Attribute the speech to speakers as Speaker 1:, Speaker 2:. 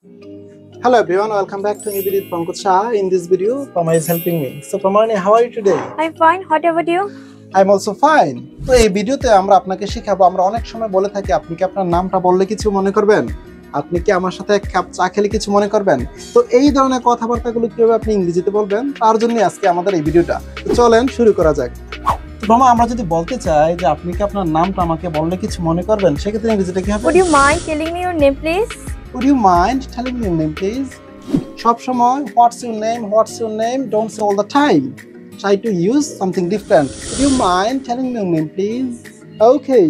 Speaker 1: Hello everyone, welcome back to new video with Pankaj Shah. In this video, Pama is helping me. So Pamani, how are you today?
Speaker 2: I'm fine. What about you?
Speaker 1: I'm also fine. তো এই ভিডিওতে আমরা আপনাকে শেখাবো, আমরা অনেক সময় বলে থাকি আপনি কি আপনার নামটা বললে কিছু মনে করবেন? আপনি কি আমার সাথে এক কাপ চা খেলে কিছু মনে করবেন? তো এই ধরনের কথাবার্তাগুলো কিভাবে আপনি ইংরেজিতে বলবেন তার জন্য আজকে আমাদের এই ভিডিওটা। তো চলেন শুরু করা যাক। তো মামা, আমরা যদি বলতে চাই যে আপনি কি আপনার নামটা আমাকে বললে কিছু মনে করবেন, সেক্ষেত্রে ইংরেজিতে কি হবে?
Speaker 2: Would you mind telling me your name, please?
Speaker 1: Would you mind telling me your name, please? সব সময় what's your name don't say all the time. Try to use something different. Would you mind telling me your name, please? Okay.